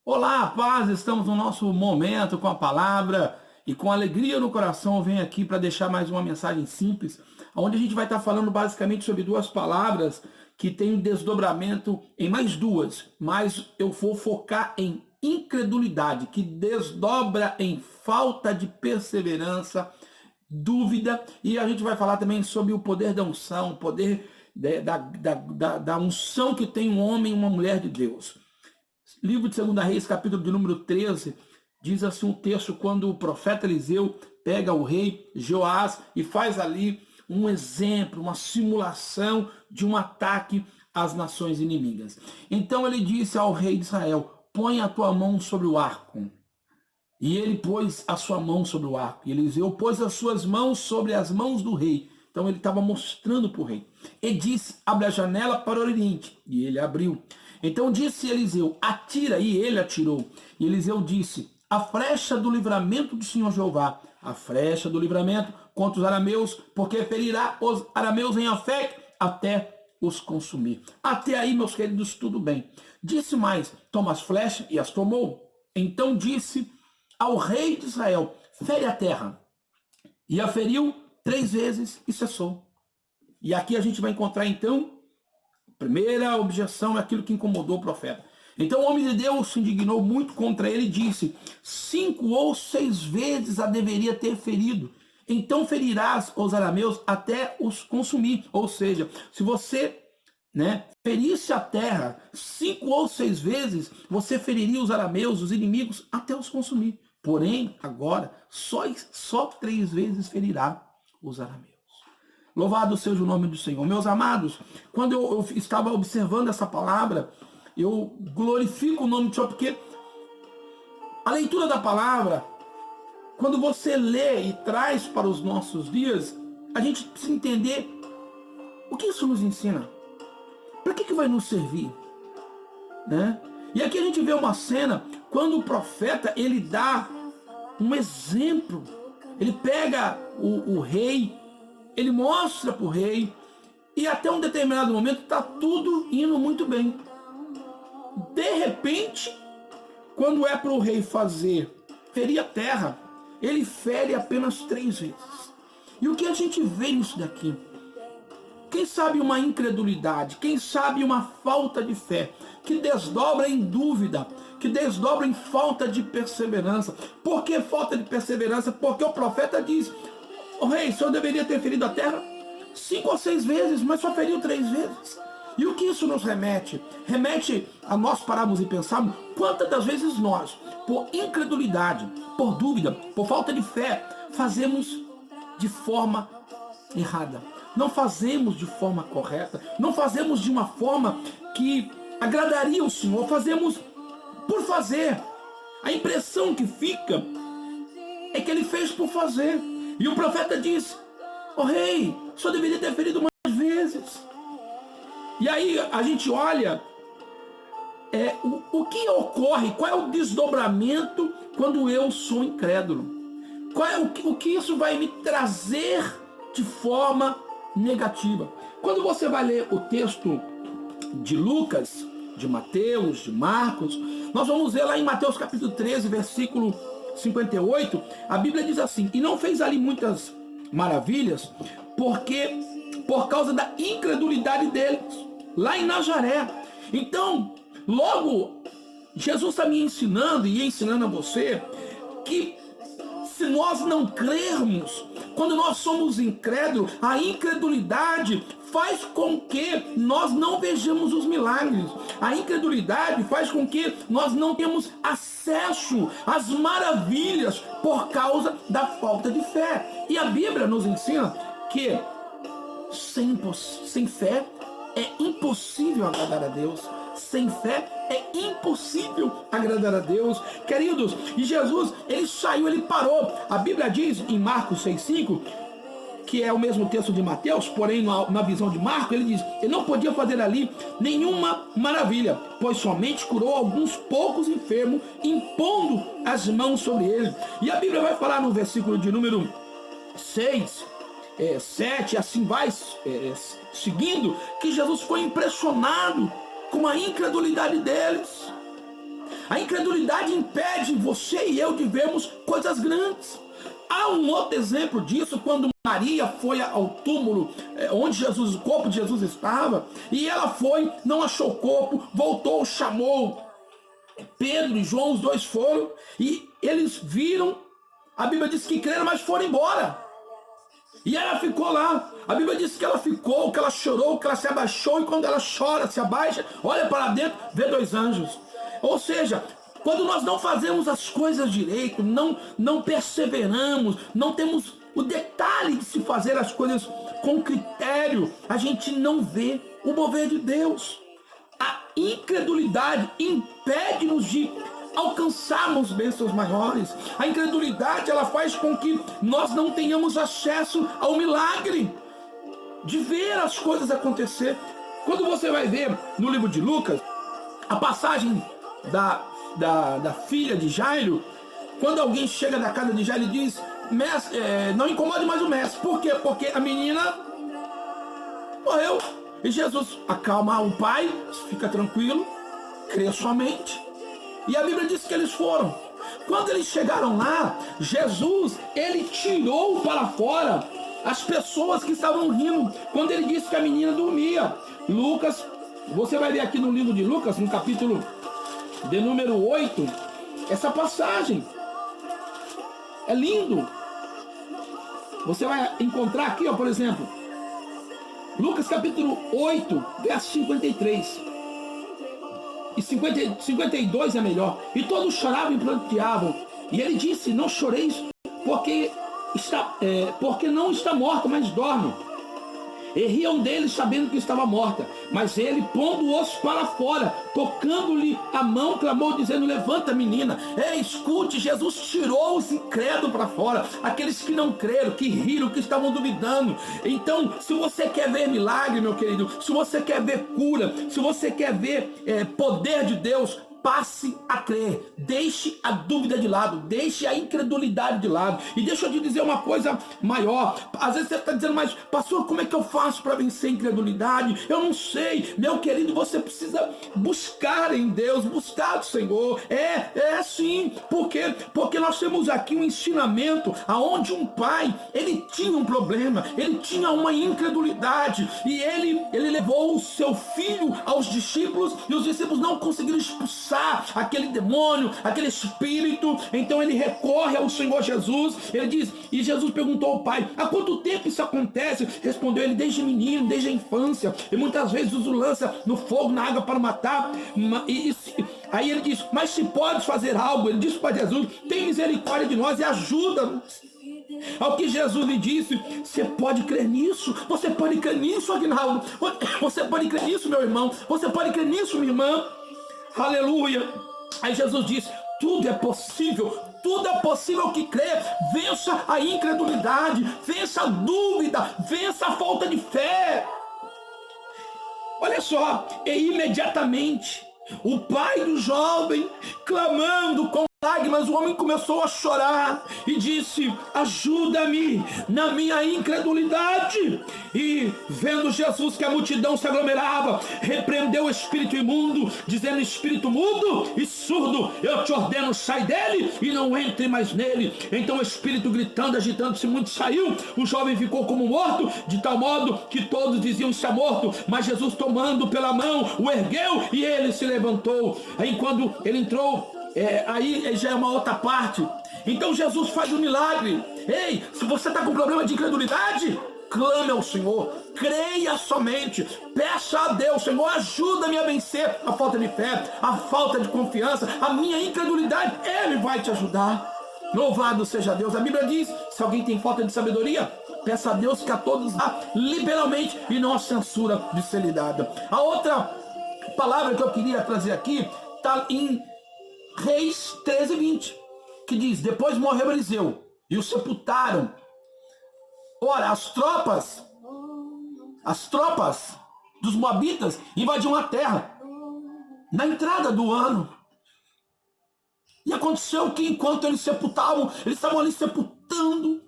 Olá, paz, estamos no nosso momento com a palavra e com alegria no coração eu venho aqui para deixar mais uma mensagem simples, onde a gente vai estar falando basicamente sobre duas palavras que têm desdobramento em mais duas, mas eu vou focar em incredulidade, que desdobra em falta de perseverança, dúvida, e a gente vai falar também sobre o poder da unção, o poder da unção que tem um homem e uma mulher de Deus. Livro de 2 Reis, capítulo de número 13, diz assim um texto, quando o profeta Eliseu pega o rei Joás e faz ali um exemplo, uma simulação de um ataque às nações inimigas. Então ele disse ao rei de Israel, põe a tua mão sobre o arco. E ele pôs a sua mão sobre o arco. E Eliseu pôs as suas mãos sobre as mãos do rei. Então ele estava mostrando para o rei. E disse, abre a janela para o oriente. E ele abriu. Então disse Eliseu, atira, e ele atirou. E Eliseu disse, a flecha do livramento do Senhor Jeová, a flecha do livramento contra os arameus, porque ferirá os arameus em Afec até os consumir. Até aí, meus queridos, tudo bem. Disse mais, toma as flechas, e as tomou. Então disse ao rei de Israel, fere a terra. E a feriu 3 vezes e cessou. E aqui a gente vai encontrar então, a primeira objeção é aquilo que incomodou o profeta. Então o homem de Deus se indignou muito contra ele e disse, 5 ou 6 vezes a deveria ter ferido. Então ferirás os arameus até os consumir. Ou seja, se você ferisse a terra 5 ou 6 vezes, você feriria os arameus, os inimigos, até os consumir. Porém, agora, só 3 vezes ferirá os arameus. Louvado seja o nome do Senhor. Meus amados, quando eu estava observando essa palavra, eu glorifico o nome do Senhor, porque a leitura da palavra, quando você lê e traz para os nossos dias, a gente precisa entender o que isso nos ensina. Para que vai nos servir? E aqui a gente vê uma cena, quando o profeta, ele dá um exemplo. Ele pega o rei, ele mostra para o rei, e até um determinado momento está tudo indo muito bem. De repente, quando é para o rei ferir a terra, ele fere apenas 3 vezes. E o que a gente vê nisso daqui? Quem sabe uma incredulidade, quem sabe uma falta de fé, que desdobra em dúvida, que desdobra em falta de perseverança. Por que falta de perseverança? Porque o profeta diz, o rei, o senhor deveria ter ferido a terra 5 ou 6 vezes, mas só feriu 3 vezes. E o que isso nos remete? Remete a nós pararmos e pensarmos quantas das vezes nós, por incredulidade, por dúvida, por falta de fé, fazemos de forma errada. Não fazemos de forma correta, não fazemos de uma forma que agradaria o Senhor, fazemos por fazer. A impressão que fica é que ele fez por fazer. E o profeta diz, rei, só deveria ter ferido mais vezes. E aí a gente olha o que ocorre, qual é o desdobramento quando eu sou incrédulo. Qual é o que isso vai me trazer de forma negativa. Quando você vai ler o texto de Lucas, de Mateus, de Marcos, nós vamos ver lá em Mateus capítulo 13, versículo 58, a Bíblia diz assim, e não fez ali muitas maravilhas, porque por causa da incredulidade deles, lá em Nazaré. Então, logo, Jesus está me ensinando e ensinando a você que se nós não crermos, quando nós somos incrédulos, a incredulidade faz com que nós não vejamos os milagres. A incredulidade faz com que nós não tenhamos acesso às maravilhas por causa da falta de fé. E a Bíblia nos ensina que sem fé é impossível agradar a Deus. Sem fé é impossível agradar a Deus. Queridos, e Jesus, ele saiu, ele parou. A Bíblia diz em Marcos 6,5, que é o mesmo texto de Mateus, porém na visão de Marcos, ele diz, ele não podia fazer ali nenhuma maravilha, pois somente curou alguns poucos enfermos, impondo as mãos sobre eles. E a Bíblia vai falar no versículo de número 6, 7, assim vai seguindo, que Jesus ficou impressionado com a incredulidade deles. A incredulidade impede você e eu de vermos coisas grandes. Há um outro exemplo disso quando Maria foi ao túmulo onde o corpo de Jesus estava, e ela foi, não achou o corpo, voltou, chamou Pedro e João, os dois foram, e eles viram, a Bíblia diz que creram, mas foram embora. E ela ficou lá. A Bíblia diz que ela ficou, que ela chorou, que ela se abaixou, e quando ela chora, se abaixa, olha para dentro, vê dois anjos. Ou seja, quando nós não fazemos as coisas direito, não perseveramos, não temos o detalhe de se fazer as coisas com critério, a gente não vê o mover de Deus. A incredulidade impede-nos de alcançarmos bênçãos maiores. A incredulidade, ela faz com que nós não tenhamos acesso ao milagre, de ver as coisas acontecer. Quando você vai ver no livro de Lucas, a passagem da filha de Jairo, quando alguém chega da casa de Jairo e diz, mestre, não incomode mais o mestre. Por quê? Porque a menina morreu. E Jesus acalma o pai, fica tranquilo, crê somente. E a Bíblia diz que eles foram. Quando eles chegaram lá, Jesus, ele tirou para fora as pessoas que estavam rindo, quando ele disse que a menina dormia. Lucas, você vai ver aqui no livro de Lucas, no capítulo de número 8, essa passagem. É lindo. Você vai encontrar aqui, ó, por exemplo, Lucas capítulo 8, verso 53. E 52 é melhor. E todos choravam e pranteavam. E ele disse, não choreis, porque não está morta, mas dorme. E riam dele, sabendo que estava morta. Mas ele, pondo-os para fora, tocando-lhe a mão, clamou, dizendo, levanta, menina. Escute, Jesus tirou os incrédulos para fora. Aqueles que não creram, que riram, que estavam duvidando. Então, se você quer ver milagre, meu querido, se você quer ver cura, se você quer ver poder de Deus, passe a crer, deixe a dúvida de lado, deixe a incredulidade de lado. E deixa eu te dizer uma coisa maior. Às vezes você está dizendo, mas pastor, como é que eu faço para vencer a incredulidade? Eu não sei. Meu querido, você precisa buscar em Deus, buscar o Senhor. É sim. Por quê? Porque nós temos aqui um ensinamento aonde um pai, ele tinha um problema, ele tinha uma incredulidade, e ele levou o seu filho aos discípulos, e os discípulos não conseguiram expulsar aquele demônio, aquele espírito. Então ele recorre ao Senhor Jesus. Ele diz, e Jesus perguntou ao pai, há quanto tempo isso acontece? Respondeu ele, desde menino, desde a infância, e muitas vezes o lança no fogo, na água para matar. Aí ele diz, mas se podes fazer algo, ele disse para Jesus, tem misericórdia de nós e ajuda-nos. Ao que Jesus lhe disse, você pode crer nisso? Você pode crer nisso, Aguinaldo? Você pode crer nisso, meu irmão? Você pode crer nisso, minha irmã? Aleluia. Aí Jesus diz, tudo é possível que crê. Vença a incredulidade, vença a dúvida, vença a falta de fé. Olha só, e imediatamente o pai do jovem, clamando com lágrimas, o homem começou a chorar e disse, ajuda-me na minha incredulidade. E vendo Jesus que a multidão se aglomerava, repreendeu o espírito imundo, dizendo, espírito mudo e surdo, eu te ordeno, sai dele e não entre mais nele. Então o espírito, gritando, agitando-se muito, saiu. O jovem ficou como morto, de tal modo que todos diziam estar morto, mas Jesus, tomando pela mão, o ergueu e ele se levantou. Aí quando ele entrou, aí já é uma outra parte. Então Jesus faz um milagre. Ei, se você está com problema de incredulidade, clame ao Senhor, creia somente, peça a Deus, Senhor, ajuda-me a vencer a falta de fé, a falta de confiança, a minha incredulidade. Ele vai te ajudar. Louvado seja Deus. A Bíblia diz, se alguém tem falta de sabedoria, peça a Deus que a todos dá liberalmente e não a censura de ser lhe dada. A outra palavra que eu queria trazer aqui está em Reis 13:20, que diz, depois morreu Eliseu e o sepultaram. Ora, as tropas dos moabitas invadiam a terra na entrada do ano. E aconteceu que enquanto eles sepultavam, eles estavam ali sepultando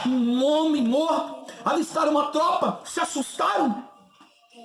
um homem morto, avistaram uma tropa, se assustaram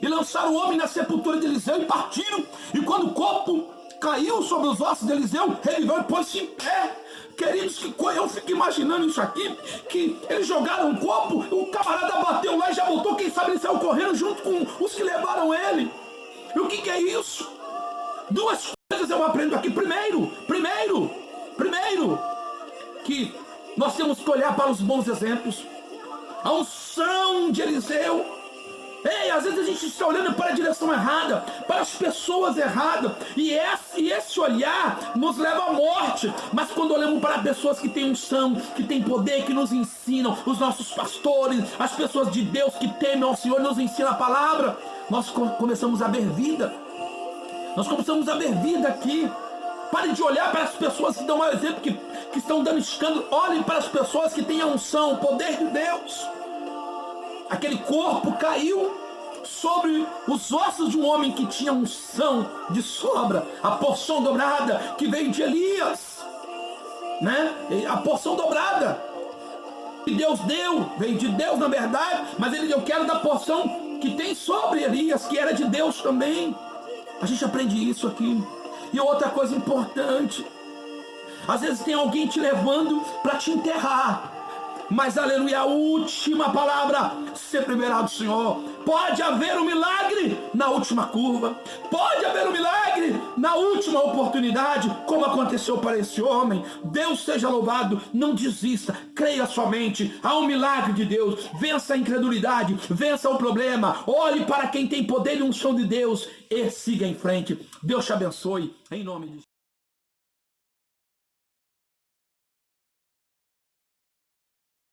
e lançaram o homem na sepultura de Eliseu e partiram. E quando o corpo caiu sobre os ossos de Eliseu, reviveu e pôs-se em pé. Queridos, eu fico imaginando isso aqui, que eles jogaram um corpo, o camarada bateu lá e já voltou, quem sabe ele saiu correndo junto com os que levaram ele. E o que é isso? Duas coisas eu aprendo aqui. Primeiro, que nós temos que olhar para os bons exemplos. A unção de Eliseu. Ei, às vezes a gente está olhando para a direção errada, para as pessoas erradas, e esse olhar nos leva à morte. Mas quando olhamos para pessoas que têm unção, que têm poder, que nos ensinam, os nossos pastores, as pessoas de Deus que temem ao Senhor, nos ensinam a palavra, nós começamos a ver vida. Nós começamos a ver vida aqui. Pare de olhar para as pessoas que dão mau exemplo, que estão dando escândalo. Olhem para as pessoas que têm a unção, o poder de Deus. Aquele corpo caiu sobre os ossos de um homem que tinha unção de sobra, a porção dobrada que veio de Elias, né? A porção dobrada que Deus deu, veio de Deus na verdade, mas ele deu, quero da porção que tem sobre Elias, que era de Deus também. A gente aprende isso aqui. E outra coisa importante, às vezes tem alguém te levando para te enterrar, mas aleluia, a última palavra sempre verá do Senhor. Pode haver um milagre na última curva, pode haver um milagre na última oportunidade, como aconteceu para esse homem. Deus seja louvado. Não desista, creia somente, há um milagre de Deus. Vença a incredulidade, vença o problema, olhe para quem tem poder e unção de Deus e siga em frente. Deus te abençoe, em nome de Jesus.